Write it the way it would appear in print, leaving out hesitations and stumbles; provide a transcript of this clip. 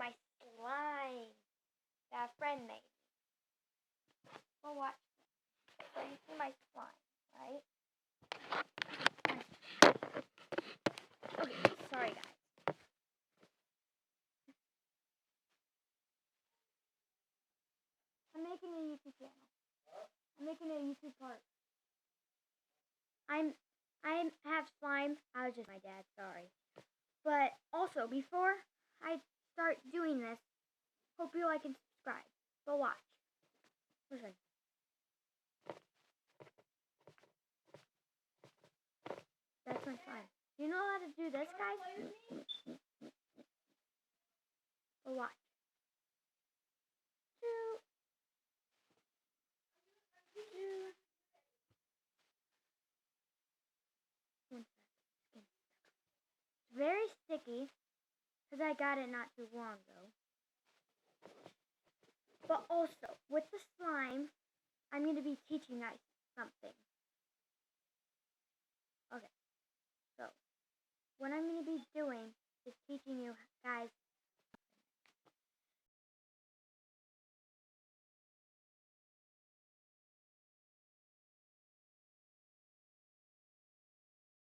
my slime that a friend made. Well, watch this. So you see my slime, right? Okay, sorry guys. I'm making a YouTube channel. I'm making a YouTube part. I have slime. I was just my dad, sorry. But also, before I start doing this, hope you like and subscribe. Go watch. Listen. That's my slime. Do you know how to do this, guys? Go watch. 1 second. It's very sticky because I got it not too long ago. But also, with the slime, I'm going to be teaching you guys something. Okay, so what I'm going to be doing is teaching you guys